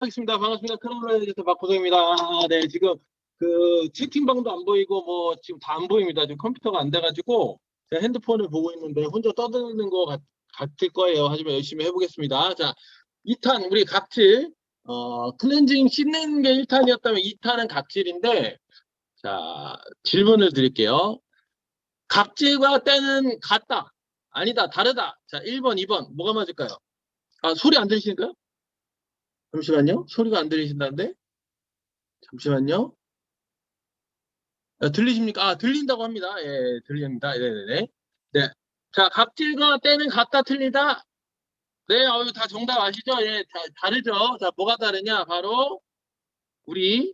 하겠습니다. 반갑습니다. 크로노라이즈에서 박보성입니다. 네, 지금 채팅방도 안 보이고 지금 다 안 보입니다. 지금 컴퓨터가 안 돼가지고 제가 핸드폰을 보고 있는데 혼자 떠드는 것 같을 거예요. 하지만 열심히 해보겠습니다. 자, 2탄 우리 각질 클렌징 씻는 게 1탄이었다면 2탄은 각질인데, 자, 질문을 드릴게요. 각질과 때는 같다, 아니다, 다르다. 자, 1번, 2번 뭐가 맞을까요? 소리 안 들리시니까요? 잠시만요. 소리가 안 들리신다는데? 잠시만요. 들리십니까? 들린다고 합니다. 예, 들립니다. 네네네. 네. 자, 갑질과 때는 같다, 틀리다? 네, 다 정답 아시죠? 예, 다르죠? 자, 뭐가 다르냐? 바로, 우리,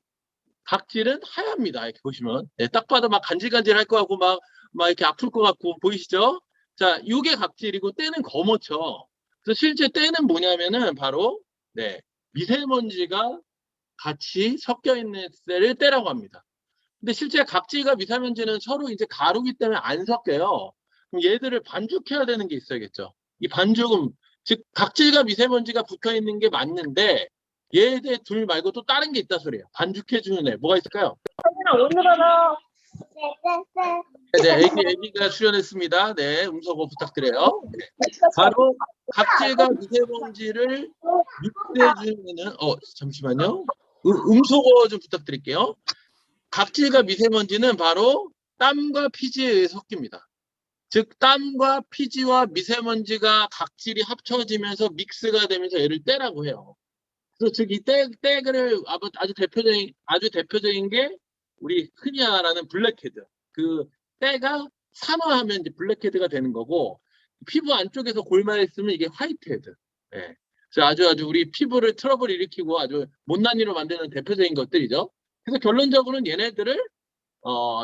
각질은 하얗습니다. 이렇게 보시면. 예, 딱 봐도 막 간질간질 할 것 같고, 막 이렇게 아플 것 같고, 보이시죠? 자, 요게 각질이고, 때는 거멓죠? 그래서 실제 때는 뭐냐면은, 바로, 네, 미세먼지가 같이 섞여 있는 셀을 때라고 합니다. 근데 실제 각질과 미세먼지는 서로 이제 가루기 때문에 안 섞여요. 그럼 얘들을 반죽해야 되는 게 있어야겠죠. 이 반죽은, 즉, 각질과 미세먼지가 붙어 있는 게 맞는데, 얘들 둘 말고 또 다른 게 있다 소리예요. 반죽해주는 애. 뭐가 있을까요? 오늘은 네, 애기가 출연했습니다. 네, 음소거 부탁드려요. 네. 바로 각질과 미세먼지를 믹스해주는, 잠시만요. 음소거 좀 부탁드릴게요. 각질과 미세먼지는 바로 땀과 피지에 의해 섞입니다. 즉, 땀과 피지와 미세먼지가 각질이 합쳐지면서 믹스가 되면서 얘를 때라고 해요. 그래서 즉, 이 때를 아주 대표적인 게 우리 흔히 말하는 블랙헤드. 그 때가 산화하면 이제 블랙헤드가 되는 거고, 피부 안쪽에서 골마에 있으면 이게 화이트헤드. 예. 그래서 아주 우리 피부를 트러블 일으키고 아주 못난 일을 만드는 대표적인 것들이죠. 그래서 결론적으로는 얘네들을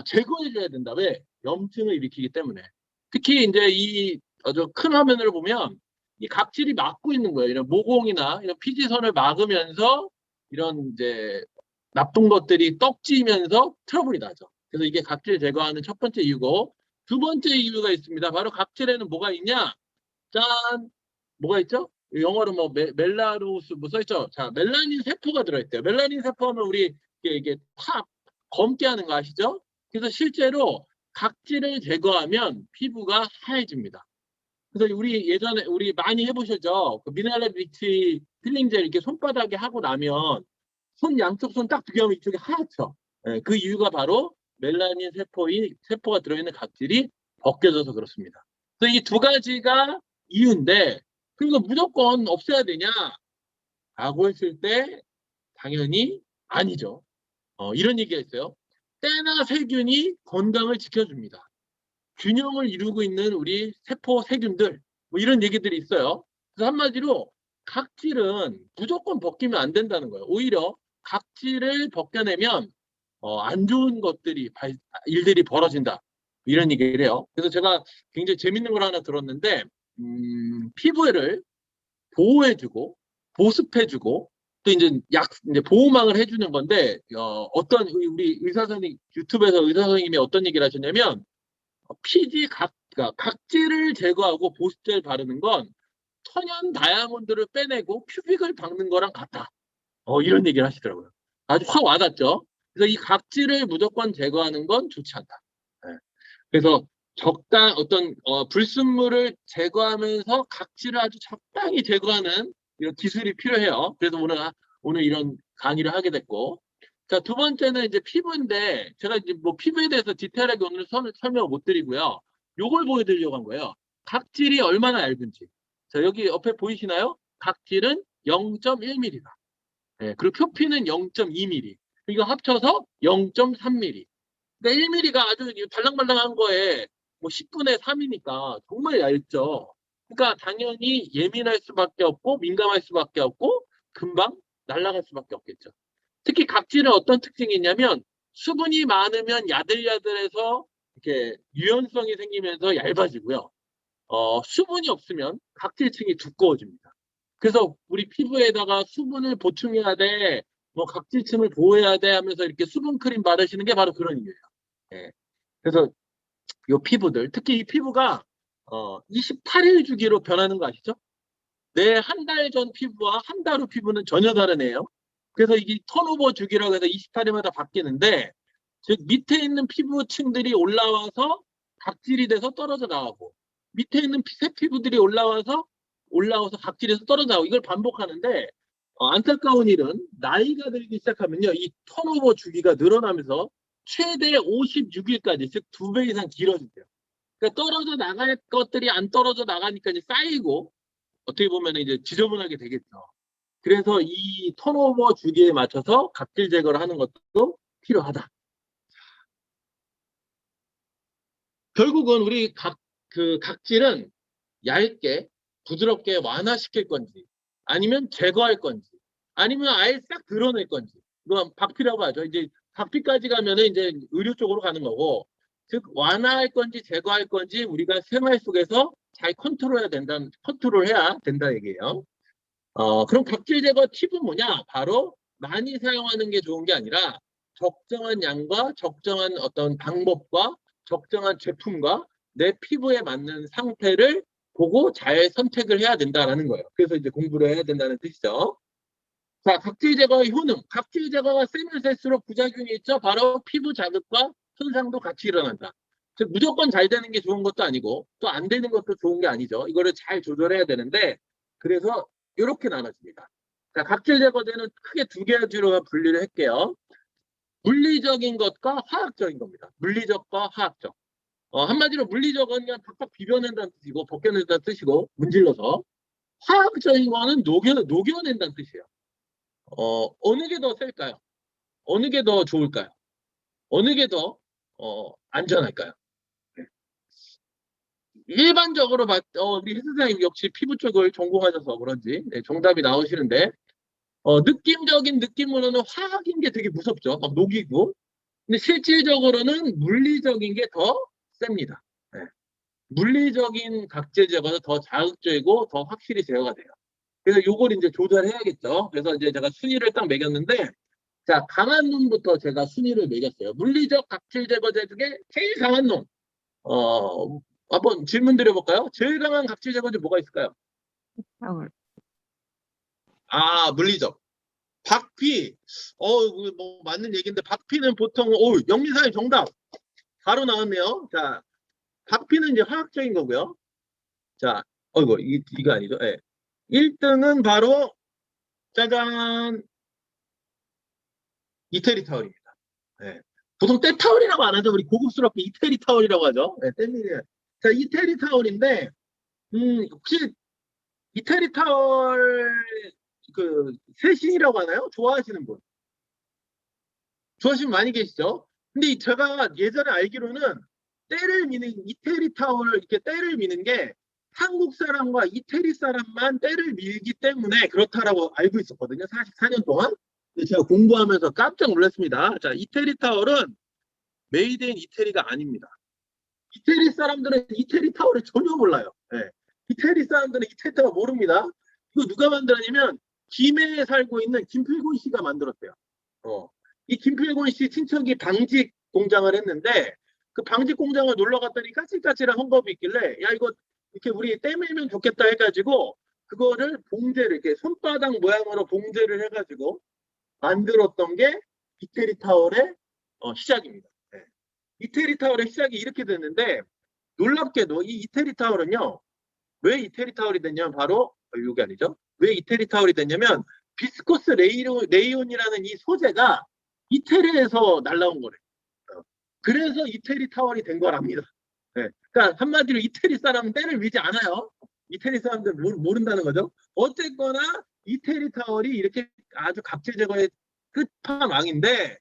제거해줘야 된다. 왜? 염증을 일으키기 때문에. 특히 이제 이 아주 큰 화면을 보면 이 각질이 막고 있는 거예요. 이런 모공이나 이런 피지선을 막으면서 이런 이제 나쁜 것들이 떡지면서 트러블이 나죠. 그래서 이게 각질 제거하는 첫 번째 이유고, 두 번째 이유가 있습니다. 바로 각질에는 뭐가 있냐? 짠! 뭐가 있죠? 영어로 멜라루스 써있죠? 자, 멜라닌 세포가 들어있대요. 멜라닌 세포는 우리 이게 탁 검게 하는 거 아시죠? 그래서 실제로 각질을 제거하면 피부가 하얘집니다. 그래서 우리 예전에 우리 많이 해보셨죠? 그 미네랄 리치 필링 젤 이렇게 손바닥에 하고 나면 양쪽 손 딱 비교하면 이쪽이 하얗죠. 예, 그 이유가 바로 멜라닌 세포가 들어있는 각질이 벗겨져서 그렇습니다. 그래서 이 두 가지가 이유인데, 그리고 무조건 없애야 되냐? 라고 했을 때 당연히 아니죠. 이런 얘기가 있어요. 때나 세균이 건강을 지켜줍니다. 균형을 이루고 있는 우리 세포 세균들, 이런 얘기들이 있어요. 그래서 한마디로 각질은 무조건 벗기면 안 된다는 거예요. 오히려 각질을 벗겨내면 안 좋은 일들이 벌어진다, 이런 얘기를 해요. 그래서 제가 굉장히 재밌는 걸 하나 들었는데, 피부를 보호해주고 보습해주고 또 이제 보호막을 해주는 건데, 어떤 우리 의사 선생님, 유튜브에서 의사 선생님이 어떤 얘기를 하셨냐면, 그러니까 각질을 제거하고 보습제를 바르는 건 천연 다이아몬드를 빼내고 큐빅을 박는 거랑 같다. 이런 얘기를 하시더라고요. 아주 확 와닿죠. 그래서 이 각질을 무조건 제거하는 건 좋지 않다. 네. 그래서 어떤 불순물을 제거하면서 각질을 아주 적당히 제거하는 이런 기술이 필요해요. 그래서 오늘 이런 강의를 하게 됐고, 자, 두 번째는 이제 피부인데, 제가 이제 피부에 대해서 디테일하게 오늘 설명을 못 드리고요. 요걸 보여드리려고 한 거예요. 각질이 얼마나 얇은지. 자, 여기 옆에 보이시나요? 각질은 0.1mm다. 네, 그리고 표피는 0.2mm. 이거 합쳐서 0.3mm. 그러니까 1mm가 아주 발랑발랑한 거에 10분의 3이니까 정말 얇죠. 그러니까 당연히 예민할 수밖에 없고 민감할 수밖에 없고 금방 날아갈 수밖에 없겠죠. 특히 각질은 어떤 특징이 있냐면 수분이 많으면 야들야들해서 이렇게 유연성이 생기면서 얇아지고요. 수분이 없으면 각질층이 두꺼워집니다. 그래서 우리 피부에다가 수분을 보충해야 돼, 각질층을 보호해야 돼 하면서 이렇게 수분 크림 바르시는 게 바로 그런 이유예요. 예. 그래서 이 피부들, 특히 이 피부가 28일 주기로 변하는 거 아시죠? 내 한 달 전 피부와 한 달 후 피부는 전혀 다르네요. 그래서 이게 턴오버 주기라고 해서 28일마다 바뀌는데, 즉 밑에 있는 피부층들이 올라와서 각질이 돼서 떨어져 나가고, 밑에 있는 새 피부들이 올라와서 각질에서 떨어져 나가고, 이걸 반복하는데, 안타까운 일은 나이가 들기 시작하면요, 이 턴오버 주기가 늘어나면서 최대 56일까지, 즉 2배 이상 길어진대요. 그러니까 떨어져 나갈 것들이 안 떨어져 나가니까 이제 쌓이고, 어떻게 보면 이제 지저분하게 되겠죠. 그래서 이 턴오버 주기에 맞춰서 각질 제거를 하는 것도 필요하다. 결국은 우리 그 각질은 얇게 부드럽게 완화시킬 건지, 아니면 제거할 건지, 아니면 아예 싹 드러낼 건지, 이건 박피라고 하죠. 이제 박피까지 가면은 이제 의료 쪽으로 가는 거고, 즉 완화할 건지 제거할 건지 우리가 생활 속에서 잘 컨트롤해야 된다 얘기예요. 그럼 각질 제거 팁은 뭐냐? 바로 많이 사용하는 게 좋은 게 아니라 적정한 양과 적정한 어떤 방법과 적정한 제품과 내 피부에 맞는 상태를 보고 잘 선택을 해야 된다라는 거예요. 그래서 이제 공부를 해야 된다는 뜻이죠. 자, 각질 제거의 효능. 각질 제거가 세면 셀수록 부작용이 있죠. 바로 피부 자극과 손상도 같이 일어난다. 즉 무조건 잘 되는 게 좋은 것도 아니고 또 안 되는 것도 좋은 게 아니죠. 이거를 잘 조절해야 되는데, 그래서 이렇게 나눠집니다. 자, 각질 제거제는 크게 두 가지로 분리를 할게요. 물리적인 것과 화학적인 겁니다. 물리적과 화학적. 한마디로 물리적은 그냥 팍팍 비벼낸다는 뜻이고 벗겨낸다는 뜻이고 문질러서, 화학적인 거는 녹여낸다는 뜻이에요. 어느 게 더 셀까요? 어느 게 더 좋을까요? 어느 게 더 안전할까요? 일반적으로 우리 해수사님 역시 피부 쪽을 전공하셔서 그런지 정답이 나오시는데, 느낌적인 느낌으로는 화학인 게 되게 무섭죠. 막 녹이고. 근데 실질적으로는 물리적인 게 더 셉니다. 네. 물리적인 각질 제거는 더 자극적이고 더 확실히 제거가 돼요. 그래서 요걸 이제 조절해야겠죠. 그래서 이제 제가 순위를 딱 매겼는데, 자, 강한 놈부터 제가 순위를 매겼어요. 물리적 각질 제거제 중에 제일 강한 놈. 한번 질문 드려볼까요? 제일 강한 각질 제거제 뭐가 있을까요? 물리적. 박피. 뭐 맞는 얘기인데, 박피는 보통, 영미사님 정답. 바로 나왔네요. 자, 박피는 이제 화학적인 거고요. 자, 이거 아니죠. 예. 1등은 바로, 짜잔, 이태리 타월입니다. 예. 보통 때타월이라고 안 하죠. 우리 고급스럽게 이태리 타월이라고 하죠. 예, 땐밀이. 자, 이태리 타월인데, 혹시 이태리 타월 그 세신이라고 하나요? 좋아하시는 분? 좋아하시는 분 많이 계시죠? 근데 제가 예전에 알기로는 때를 미는 이태리 타월을 이렇게 때를 미는 게 한국 사람과 이태리 사람만 때를 밀기 때문에 그렇다라고 알고 있었거든요. 44년 동안. 근데 제가 공부하면서 깜짝 놀랐습니다. 자, 이태리 타월은 메이드 인 이태리가 아닙니다. 이태리 사람들은 이태리 타월을 전혀 몰라요. 네. 이태리 사람들은 이태리 타월 모릅니다. 이거 누가 만들었냐면 김해에 살고 있는 김필곤 씨가 만들었대요. 이 김필곤 씨 친척이 방직 공장을 했는데, 그 방직 공장을 놀러 갔더니 까칠까칠한 헝겊이 있길래, 야, 이거 이렇게 우리 떼밀면 좋겠다 해가지고 그거를 봉제를 이렇게 손바닥 모양으로 봉제를 해가지고 만들었던 게 이태리 타월의 시작입니다. 네. 이태리 타월의 시작이 이렇게 됐는데, 놀랍게도 이 이태리 타월은요, 왜 이태리 타월이 됐냐면 바로 이게 아니죠. 왜 이태리 타월이 됐냐면 비스코스 레이온이라는 이 소재가 이태리에서 날라온 거래요. 그래서 이태리 타월이 된 거랍니다. 네. 그러니까 한마디로 이태리 사람은 때를 밀지 않아요. 이태리 사람들 모른다는 거죠. 어쨌거나 이태리 타월이 이렇게 아주 각질 제거의 끝판왕인데,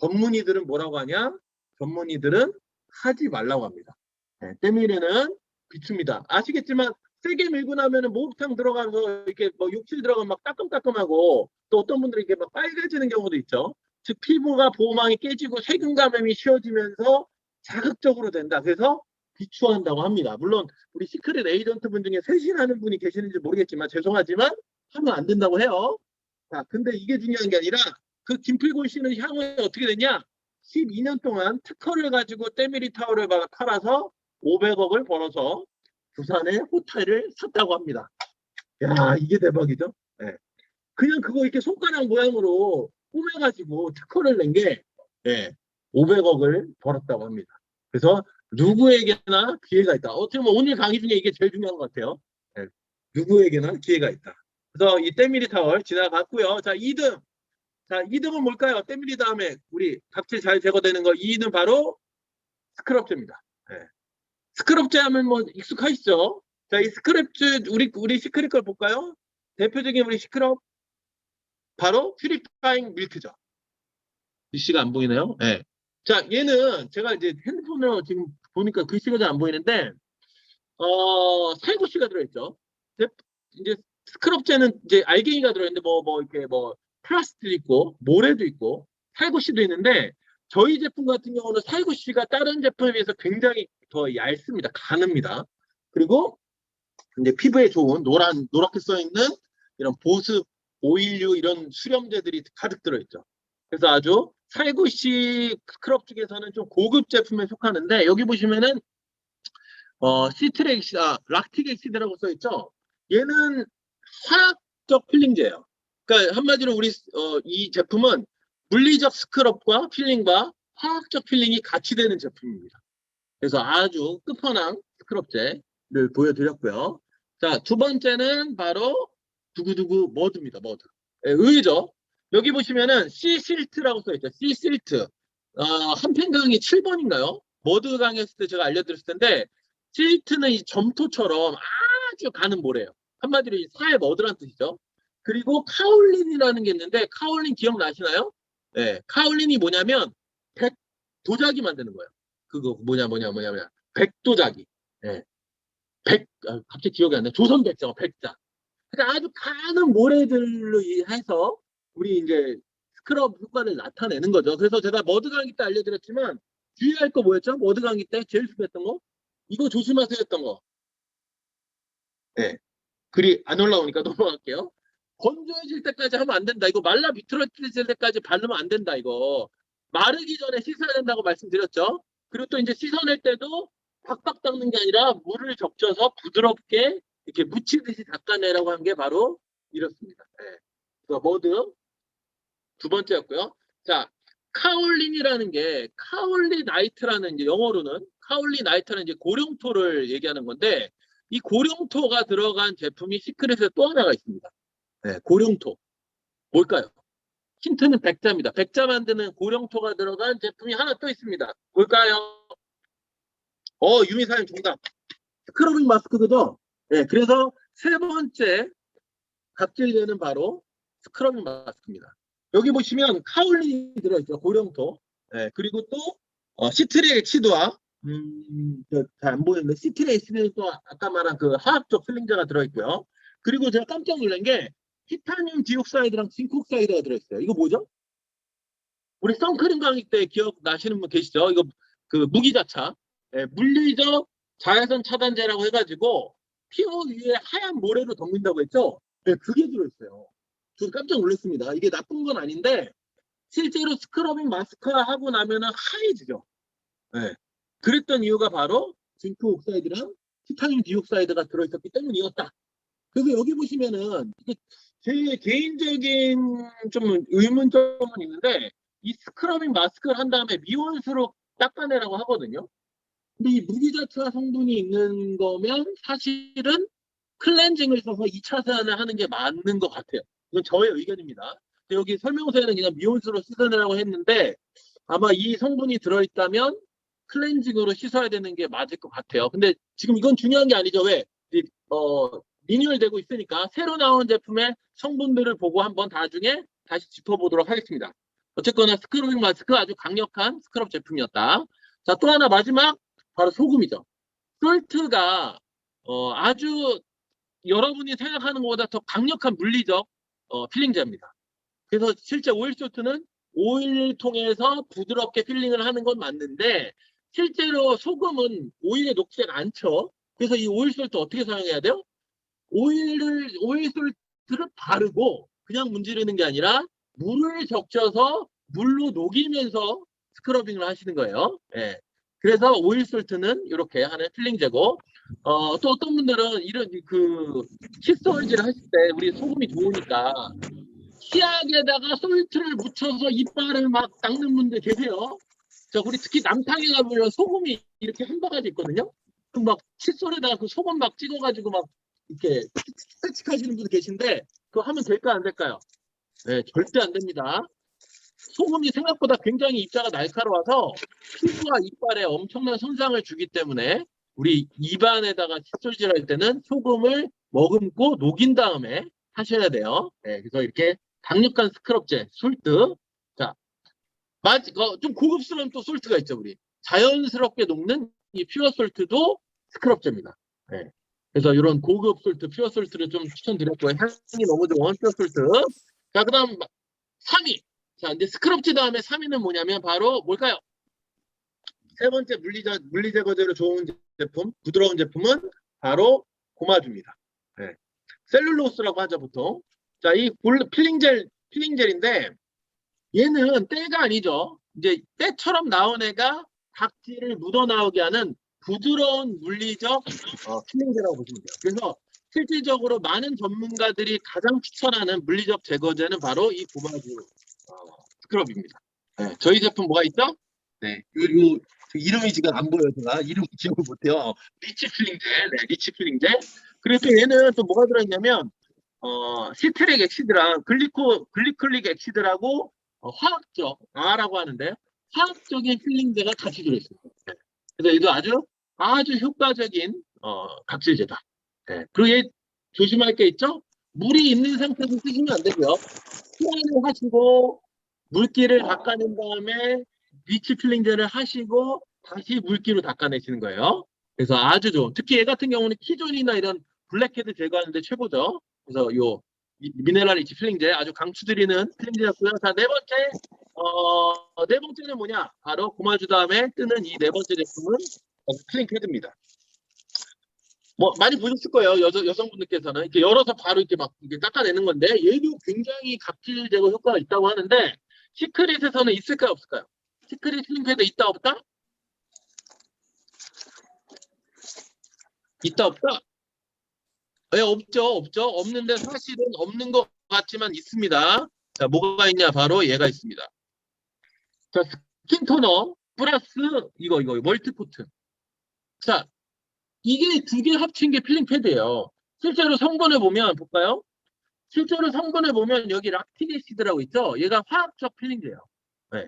전문의들은 뭐라고 하냐? 전문의들은 하지 말라고 합니다. 네, 때밀이는 비춥니다. 아시겠지만 세게 밀고 나면은 목욕탕 들어가서 이렇게 뭐 욕실 들어가면 막 따끔따끔하고, 또 어떤 분들은 이렇게 막 빨개지는 경우도 있죠. 즉 피부가 보호망이 깨지고 세균 감염이 쉬워지면서 자극적으로 된다. 그래서 비추한다고 합니다. 물론 우리 시크릿 에이전트 분 중에 세신하는 분이 계시는지 모르겠지만 죄송하지만 하면 안 된다고 해요. 자, 근데 이게 중요한 게 아니라 그 김필곤 씨는 향후에 어떻게 됐냐? 12년 동안 특허를 가지고 때밀이 타월을 팔아서 500억을 벌어서 부산에 호텔을 샀다고 합니다. 야, 이게 대박이죠? 예. 그냥 그거 이렇게 손가락 모양으로 꾸며가지고 특허를 낸 게, 예, 500억을 벌었다고 합니다. 그래서 누구에게나 기회가 있다. 어떻게 보면 오늘 강의 중에 이게 제일 중요한 것 같아요. 예, 누구에게나 기회가 있다. 그래서 이 때밀이 타월 지나갔고요. 자, 2등. 자, 2등은 뭘까요? 때밀이 다음에 우리 각질 잘 제거되는 거 2는 바로 스크럽제입니다. 예. 스크럽제 하면 뭐 익숙하시죠? 자, 이 스크럽제 우리 시크릿 걸 볼까요? 대표적인 우리 시크럽 바로 퓨리파잉 밀크죠. 글씨가 안 보이네요. 예. 자, 얘는 제가 이제 핸드폰으로 지금 보니까 글씨가 잘 안 보이는데 살구씨가 들어있죠. 이제 스크럽제는 이제 알갱이가 들어있는데 뭐 이렇게 뭐 플라스틱도 있고 모래도 있고 살구씨도 있는데 저희 제품 같은 경우는 살구씨가 다른 제품에 비해서 굉장히 더 얇습니다. 가늡니다. 그리고 이제 피부에 좋은 노랗게 써 있는 이런 보습, 오일류 이런 수렴제들이 가득 들어있죠. 그래서 아주 살구씨 스크럽 중에서는 좀 고급 제품에 속하는데 여기 보시면은 시트렉시, 락틱 엑시드라고 써 있죠. 얘는 화학적 필링제예요. 그러니까 한마디로 우리 이 제품은 물리적 스크럽과 필링과 화학적 필링이 같이 되는 제품입니다. 그래서 아주 끝판왕 스크럽제를 보여드렸고요. 자, 두 번째는 바로 두구두구 머드입니다. 머드. 예, 의외죠. 여기 보시면은 씨실트라고 써있죠. 씨실트. 한편 강의 7번인가요? 머드 강의했을 때 제가 알려드렸을 텐데 실트는 이 점토처럼 아주 가는 모래예요. 한마디로 이 사의 머드란 뜻이죠. 그리고 카올린이라는 게 있는데 카올린 기억나시나요? 네, 카올린이 뭐냐면 도자기 만드는 거예요. 그거 뭐냐. 백도자기. 예. 갑자기 기억이 안 나. 조선 백자, 백자. 그러니까 아주 가는 모래들로 해서 우리 이제 스크럽 효과를 나타내는 거죠. 그래서 제가 머드 강의 때 알려드렸지만 주의할 거 뭐였죠? 머드 강의 때 제일 중요했던 거? 이거 조심하세요 했던 거. 예. 글이 안 올라오니까 넘어갈게요. 건조해질 때까지 하면 안 된다. 이거 말라 비틀어질 때까지 바르면 안 된다. 이거 마르기 전에 씻어야 된다고 말씀드렸죠. 그리고 또 이제 씻어낼 때도 박박 닦는 게 아니라 물을 적셔서 부드럽게 이렇게 묻히듯이 닦아내라고 한 게 바로 이렇습니다. 네. 그래서 머드 두 번째였고요. 자, 카올린이라는 게 카올리나이트라는 이제 영어로는 카올리나이트는 이제 고령토를 얘기하는 건데 이 고령토가 들어간 제품이 시크릿에 또 하나가 있습니다. 네, 고령토. 뭘까요? 힌트는 백자입니다. 백자 만드는 고령토가 들어간 제품이 하나 또 있습니다. 뭘까요? 유미사님 정답. 스크러빙 마스크 그죠? 네, 그래서 세 번째 각질제는 바로 스크러빙 마스크입니다. 여기 보시면 카올린이 들어있죠. 고령토. 네, 그리고 또 시트릭 시드와 잘 안 보이는데 시트릭 시드는 또 아까 말한 그 화학적 필링제가 들어있고요. 그리고 제가 깜짝 놀란 게 티타늄 디옥사이드랑 징크 옥사이드가 들어있어요. 이거 뭐죠? 우리 선크림 강의 때 기억나시는 분 계시죠? 이거 그 무기자차. 예, 물리적 자외선 차단제라고 해가지고 피부 위에 하얀 모래로 덮는다고 했죠? 네, 그게 들어있어요. 저 깜짝 놀랐습니다. 이게 나쁜 건 아닌데 실제로 스크러빙 마스크 하고 나면은 하얘지죠. 네. 그랬던 이유가 바로 징크 옥사이드랑 티타늄 디옥사이드가 들어있었기 때문이었다. 그래서 여기 보시면은 제 개인적인 좀 의문점은 있는데 이 스크러빙 마스크를 한 다음에 미온수로 닦아내라고 하거든요. 근데 이 무기자차 성분이 있는 거면 사실은 클렌징을 써서 2차 세안을 하는 게 맞는 것 같아요. 이건 저의 의견입니다. 여기 설명서에는 그냥 미온수로 씻어내라고 했는데 아마 이 성분이 들어있다면 클렌징으로 씻어야 되는 게 맞을 것 같아요. 근데 지금 이건 중요한 게 아니죠. 왜? 리뉴얼 되고 있으니까 새로 나온 제품의 성분들을 보고 한번 나중에 다시 짚어보도록 하겠습니다. 어쨌거나 스크러빙 마스크 아주 강력한 스크럽 제품이었다. 자, 또 하나 마지막 바로 소금이죠. 솔트가 아주 여러분이 생각하는 것보다 더 강력한 물리적 필링제입니다. 그래서 실제 오일 솔트는 오일을 통해서 부드럽게 필링을 하는 건 맞는데 실제로 소금은 오일에 녹지가 않죠. 그래서 이 오일 솔트 어떻게 사용해야 돼요? 오일 솔트를 바르고 그냥 문지르는 게 아니라 물을 적셔서 물로 녹이면서 스크러빙을 하시는 거예요. 예. 그래서 오일 솔트는 이렇게 하는 필링제고, 또 어떤 분들은 이런 그 칫솔질을 하실 때 우리 소금이 좋으니까 치약에다가 솔트를 묻혀서 이빨을 막 닦는 분들 계세요. 우리 특히 남탕에 가보면 소금이 이렇게 한 바가지 있거든요. 그럼 막 칫솔에다가 그 소금 막 찍어가지고 막 이렇게 칙칙 하시는 분들 계신데, 그거 하면 될까 안 될까요? 네, 절대 안 됩니다. 소금이 생각보다 굉장히 입자가 날카로워서 피부와 이빨에 엄청난 손상을 주기 때문에 우리 입안에다가 칫솔질 할 때는 소금을 머금고 녹인 다음에 하셔야 돼요. 네, 그래서 이렇게 강력한 스크럽제, 솔트. 자, 좀 고급스러운 또 솔트가 있죠, 우리. 자연스럽게 녹는 이 퓨어 솔트도 스크럽제입니다. 네. 그래서 이런 고급 솔트, 퓨어 솔트를 좀 추천드렸고요. 향이 너무 좋은 퓨어 솔트. 자, 그 다음 3위. 자, 이제 스크럽제 다음에 3위는 뭐냐면 바로 뭘까요? 세 번째 물리 제거제로 좋은 제품, 부드러운 제품은 바로 고마주입니다. 네. 셀룰로스라고 하죠, 보통. 자, 이 필링젤인데 얘는 때가 아니죠. 이제 때처럼 나온 애가 각질을 묻어나오게 하는 부드러운 물리적 필링제라고 보시면 돼요. 그래서 실질적으로 많은 전문가들이 가장 추천하는 물리적 제거제는 바로 이 고마주 스크럽입니다. 네, 저희 제품 뭐가 있죠? 네, 요 이름이 지금 안 보여요. 제가 이름 기억을 못해요. 리치 필링제, 네, 리치 필링제. 그래서 얘는 또 뭐가 들어있냐면 시트릭 엑시드랑 글리콜릭 엑시드라고 화학적 R라고 하는데 화학적인 필링제가 같이 들어있어요. 네. 그래서 얘도 아주 효과적인 각질제다. 네. 그리고 얘 조심할 게 있죠? 물이 있는 상태에서 쓰시면 안 되고요. 소환을 하시고 물기를 닦아낸 다음에 리치 필링제를 하시고 다시 물기로 닦아내시는 거예요. 그래서 아주 좋은. 특히 얘 같은 경우는 키존이나 이런 블랙헤드 제거하는데 최고죠. 그래서 미네랄 리치 필링제 아주 강추드리는 필링제였고요. 자, 네 번째는 뭐냐? 바로 고마주 다음에 뜨는 이 네 번째 제품은 필링 패드입니다. 뭐 많이 보셨을 거예요. 여성분들께서는 이렇게 열어서 바로 이렇게 막 이렇게 닦아내는 건데 얘도 굉장히 각질 제거 효과가 있다고 하는데 시크릿에서는 있을까요, 없을까요? 시크릿 필링 패드 있다 없다? 있다 없다? 네, 없죠. 없는데 사실은 없는 것 같지만 있습니다. 자, 뭐가 있냐? 바로 얘가 있습니다. 자, 스킨 토너 플러스 이거 멀티코트. 자, 이게 두 개 합친 게 필링 패드예요. 실제로 성분을 보면 볼까요? 실제로 성분을 보면 여기 락틱 애시드라고 있죠? 얘가 화학적 필링제예요. 네.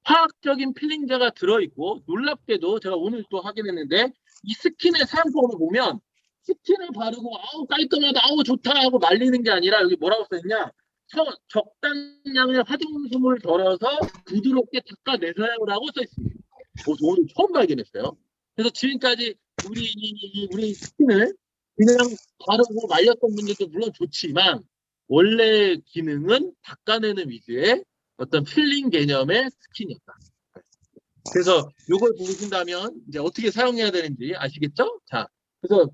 화학적인 필링제가 들어있고 놀랍게도 제가 오늘 또 확인했는데 이 스킨의 사용법을 보면 스킨을 바르고 아우 깔끔하다 아우 좋다 하고 말리는 게 아니라 여기 뭐라고 써있냐 적당량의 화장솜을 덜어서 부드럽게 닦아내서라고 써있습니다. 오늘 처음 발견했어요. 그래서 지금까지 우리 스킨을 그냥 바르고 말렸던 분들도 물론 좋지만 원래 기능은 닦아내는 위주의 어떤 필링 개념의 스킨이었다. 그래서 이걸 보신다면 이제 어떻게 사용해야 되는지 아시겠죠? 자, 그래서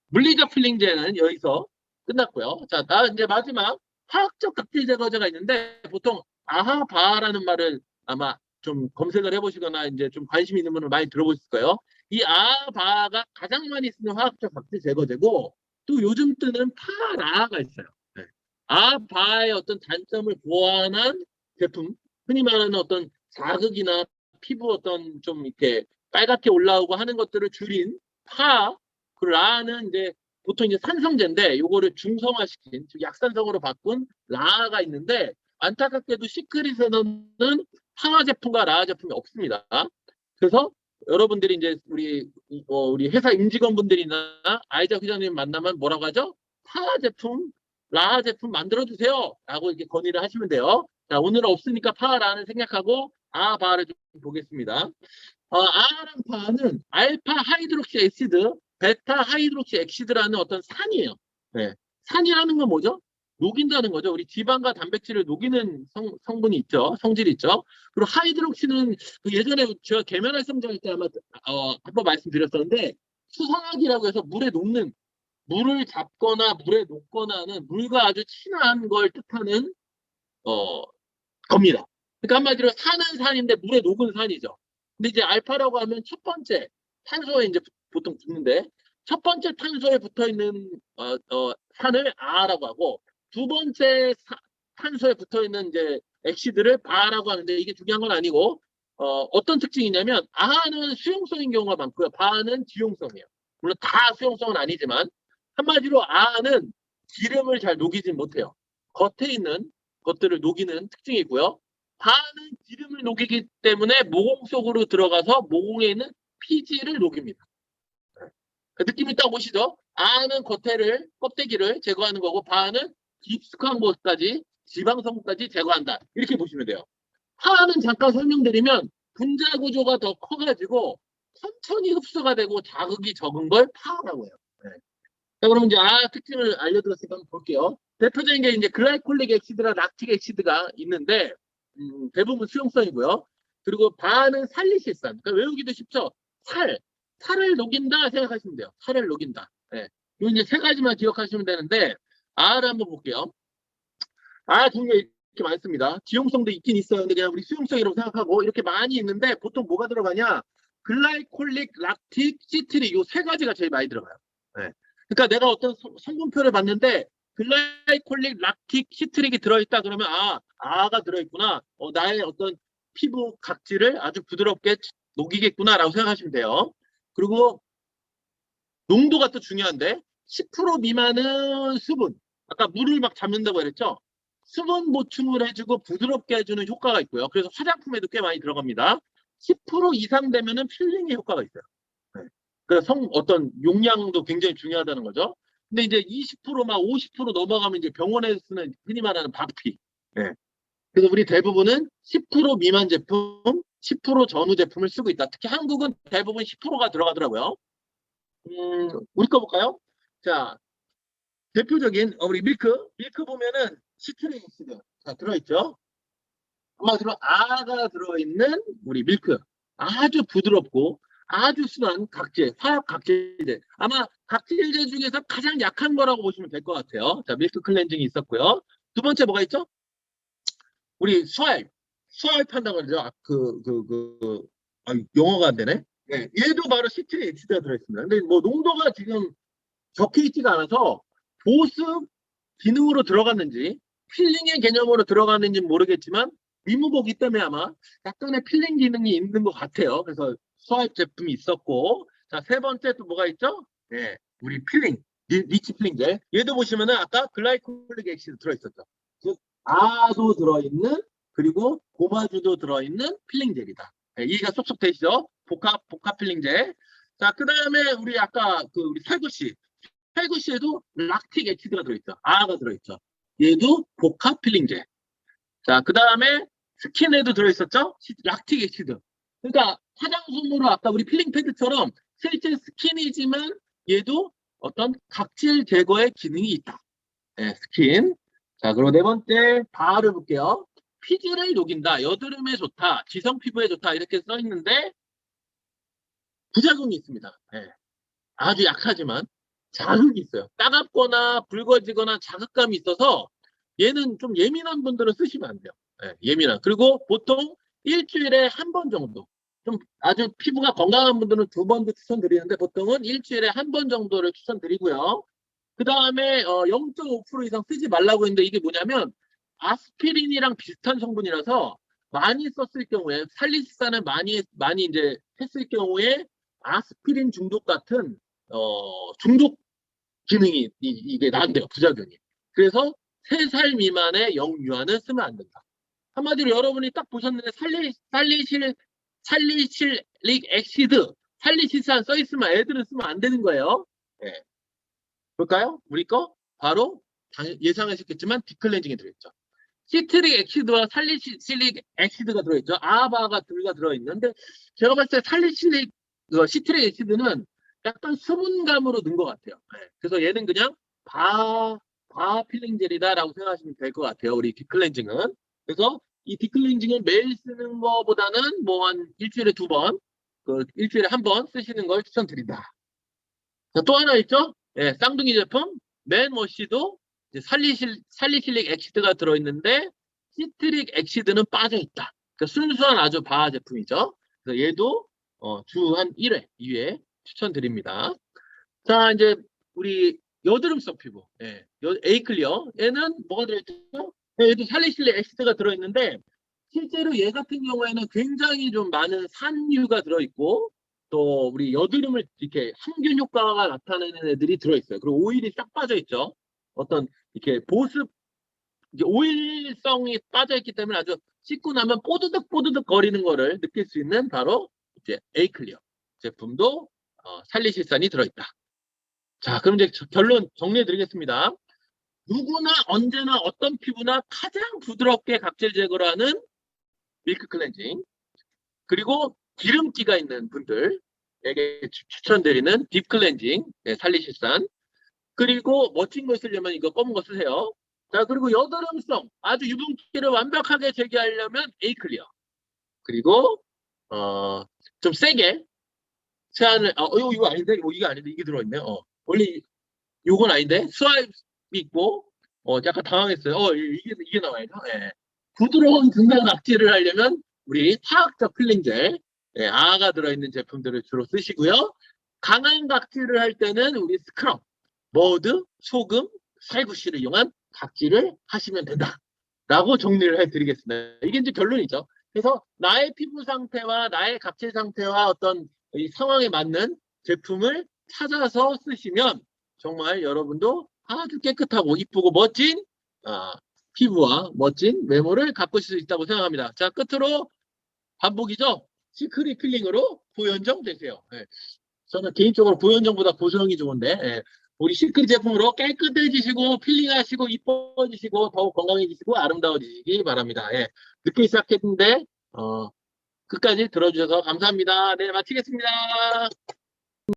물리적 필링제는 여기서 끝났고요. 자, 이제 마지막 화학적 각질 제거제가 있는데 보통 아하바라는 말을 아마 좀 검색을 해보시거나 이제 좀 관심 있는 분은 많이 들어보실 거예요. 이 아하바가 가장 많이 쓰는 화학적 각질 제거제고 또 요즘 뜨는 파라가 있어요. 네. 아바의 어떤 단점을 보완한 제품, 흔히 말하는 어떤 자극이나 피부 어떤 좀 이렇게 빨갛게 올라오고 하는 것들을 줄인 그 라는 이제 보통 이제 산성제인데 요거를 중성화시킨 즉 약산성으로 바꾼 라가 있는데 안타깝게도 시크릿에는 파 제품과 라 제품이 없습니다. 그래서 여러분들이 이제 우리 회사 임직원분들이나 아이작 회장님 만나면 뭐라고 하죠? 파 제품, 라 제품 만들어 주세요. 라고 이렇게 건의를 하시면 돼요. 자, 오늘은 없으니까 파라는 생각하고 아바를 좀 보겠습니다. 아랑파는 알파 하이드록시 애시드, 베타 하이드록시 엑시드라는 어떤 산이에요. 네. 산이라는 건 뭐죠? 녹인다는 거죠. 우리 지방과 단백질을 녹이는 성분이 있죠. 성질이 있죠. 그리고 하이드록시는 그 예전에 제가 계면활성제 할 때 아마 한번 말씀드렸었는데 수성학이라고 해서 물에 녹는 물을 잡거나 물에 녹거나 하는 물과 아주 친한 걸 뜻하는 겁니다. 그러니까 한마디로 산은 산인데 물에 녹은 산이죠. 근데 이제 알파라고 하면 첫 번째 탄소에 이제 보통 붙는데 첫 번째 탄소에 붙어 있는 산을 아라고 하고 두 번째 탄소에 붙어 있는 이제 엑시드를 바라고 하는데 이게 중요한 건 아니고 어떤 특징이냐면 아는 수용성인 경우가 많고요. 바는 지용성이에요. 물론 다 수용성은 아니지만 한마디로 아는 기름을 잘 녹이진 못해요. 겉에 있는 것들을 녹이는 특징이고요. 바는 기름을 녹이기 때문에 모공 속으로 들어가서 모공에 있는 피지를 녹입니다. 그 느낌이 딱 오시죠? 아는 껍데기를 제거하는 거고 바는 깊숙한 곳까지 지방성분까지 제거한다. 이렇게 보시면 돼요. 파는 잠깐 설명드리면 분자 구조가 더 커가지고 천천히 흡수가 되고 자극이 적은 걸 파라고 해요. 네. 자, 그러면 이제 특징을 알려드렸으니까 한번 볼게요. 대표적인 게 이제 글라이콜릭 엑시드랑 락틱 엑시드가 있는데 대부분 수용성이고요. 그리고 바는 살리실산. 그러니까 외우기도 쉽죠. 살을 녹인다 생각하시면 돼요. 살을 녹인다. 네. 이 이제 세 가지만 기억하시면 되는데 R을 한번 볼게요. 종류 이렇게 많습니다. 지용성도 있긴 있어요. 근데 그냥 우리 수용성이라고 생각하고 이렇게 많이 있는데 보통 뭐가 들어가냐? 글라이콜릭, 락틱, 시트릭 이 세 가지가 제일 많이 들어가요. 네. 그러니까 내가 어떤 성분표를 봤는데 글라이콜릭, 락틱, 시트릭이 들어있다 그러면 아가 들어있구나. 나의 어떤 피부 각질을 아주 부드럽게 녹이겠구나라고 생각하시면 돼요. 그리고 농도가 또 중요한데 10% 미만은 수분. 아까 물을 막 잡는다고 그랬죠? 수분 보충을 해주고 부드럽게 해주는 효과가 있고요. 그래서 화장품에도 꽤 많이 들어갑니다. 10% 이상 되면은 필링의 효과가 있어요. 네. 그러니까 어떤 용량도 굉장히 중요하다는 거죠. 근데 이제 20%막 50% 넘어가면 이제 병원에서 쓰는 흔히 말하는 박피. 네. 그래서 우리 대부분은 10% 미만 제품, 10% 전후 제품을 쓰고 있다. 특히 한국은 대부분 10%가 들어가더라고요. 우리 거 볼까요? 자, 대표적인 우리 밀크 보면은 시트릭 엑시드 들어있죠. 한마디로 아가 들어있는 우리 밀크 아주 부드럽고 아주 순한 각질, 화학 각질제. 아마 각질제 중에서 가장 약한 거라고 보시면 될 것 같아요. 자, 밀크 클렌징이 있었고요. 두 번째 뭐가 있죠? 우리 수알 판다고 그러죠. 영어가 안 되네. 네, 얘도 바로 시트릭 엑시드가 들어있습니다. 근데 뭐 농도가 지금 적혀 있지가 않아서 보습 기능으로 들어갔는지 필링의 개념으로 들어갔는지 모르겠지만 리무버기 때문에 아마 약간의 필링 기능이 있는 것 같아요. 그래서 수압 제품이 있었고 자, 세 번째 또 뭐가 있죠? 네, 우리 필링 리치 필링제. 얘도 보시면은 아까 글라이콜릭 엑시드 들어있었죠. 즉 아도 들어있는 그리고 고마주도 들어있는 필링 젤이다. 네, 이해가 쏙쏙 되시죠? 복합 필링제. 자, 그 다음에 우리 아까 우리 살구씨에도 락틱 엑시드가 들어있죠. 아가 들어있죠. 얘도 복합 필링제. 자, 그 다음에 스킨에도 들어있었죠. 락틱 엑시드. 그러니까 화장솜으로 아까 우리 필링 패드처럼 실제 스킨이지만 얘도 어떤 각질 제거의 기능이 있다. 네, 스킨. 자, 그리고 네 번째 바를 볼게요. 피지를 녹인다. 여드름에 좋다. 지성 피부에 좋다. 이렇게 써 있는데 부작용이 있습니다. 네. 아주 약하지만 자극이 있어요. 따갑거나 붉어지거나 자극감이 있어서 얘는 좀 예민한 분들은 쓰시면 안 돼요. 네, 예민한. 그리고 보통 일주일에 한 번 정도. 좀 아주 피부가 건강한 분들은 2번도 추천드리는데 보통은 일주일에 한 번 정도를 추천드리고요. 그 다음에 0.5% 이상 쓰지 말라고 했는데 이게 뭐냐면 아스피린이랑 비슷한 성분이라서 많이 썼을 경우에 살리시산을 많이 이제 했을 경우에 아스피린 중독 같은 중독 기능이 이게 난대요. 부작용이. 그래서 3살 미만의 영유아는 쓰면 안 된다. 한마디로 여러분이 딱 보셨는데 살리실릭 엑시드 살리실산 써있으면 애들은 쓰면 안 되는 거예요. 네. 볼까요? 우리 거 바로 예상하셨겠지만 디클렌징이 들어있죠. 시트릭 엑시드와 살리실릭 엑시드가 들어있죠. 아바가 둘가 들어있는데 제가 봤을 때 시트릭 엑시드는 약간 수분감으로 넣은 것 같아요. 네. 그래서 얘는 그냥 바 필링 젤이다라고 생각하시면 될 것 같아요. 우리 디클렌징은. 그래서 이 디클렌징을 매일 쓰는 것보다는 뭐 한 일주일에 2번, 일주일에 1번 쓰시는 걸 추천드린다. 자, 또 하나 있죠? 네, 쌍둥이 제품 맨워시도 살리실릭 엑시드가 들어있는데 시트릭 엑시드는 빠져있다. 그러니까 순수한 아주 바하 제품이죠. 그래서 얘도 주 한 1회, 2회 추천드립니다. 자, 이제 우리 여드름성 피부, 예, 에이클리어. 얘는 뭐가 들어있죠? 예, 얘도 살리실릭 엑시드가 들어있는데 실제로 얘 같은 경우에는 굉장히 좀 많은 산유가 들어있고 또 우리 여드름을 이렇게 항균 효과가 나타내는 애들이 들어있어요. 그리고 오일이 싹 빠져있죠. 어떤 이렇게 보습, 이제 오일성이 빠져있기 때문에 아주 씻고 나면 뽀드득 뽀드득 거리는 거를 느낄 수 있는 바로 이제 에이클리어 제품도 살리실산이 들어있다. 자, 그럼 이제 결론 정리해 드리겠습니다. 누구나 언제나 어떤 피부나 가장 부드럽게 각질 제거를 하는 밀크 클렌징, 그리고 기름기가 있는 분들에게 추천드리는 딥 클렌징, 네, 살리실산, 그리고 멋진 거 쓰려면 이거 검은 거 쓰세요. 자, 그리고 여드름성, 아주 유분기를 완벽하게 제거하려면 에이클리어, 그리고 좀 세게 세안을, 이거 아닌데, 이게 아닌데, 이게 들어있네. 원래 요건 아닌데, 스와입이 있고, 약간 당황했어요. 이게 나와야죠. 예. 부드러운 등산 각질을 하려면 우리 화학적 클렌젤, 예, 아가 들어있는 제품들을 주로 쓰시고요. 강한 각질을 할 때는 우리 스크럽, 머드, 소금, 살구씨를 이용한 각질을 하시면 된다. 라고 정리를 해드리겠습니다. 이게 이제 결론이죠. 그래서 나의 피부 상태와 나의 각질 상태와 어떤 이 상황에 맞는 제품을 찾아서 쓰시면 정말 여러분도 아주 깨끗하고 이쁘고 멋진 피부와 멋진 외모를 가꾸실 수 있다고 생각합니다. 자, 끝으로 반복이죠. 시크릿 필링으로 고현정 되세요. 예. 저는 개인적으로 고현정보다 고소형이 좋은데, 예. 우리 시크릿 제품으로 깨끗해지시고 필링하시고 이뻐지시고 더욱 건강해지시고 아름다워지시기 바랍니다. 예. 늦게 시작했는데 끝까지 들어주셔서 감사합니다. 네, 마치겠습니다.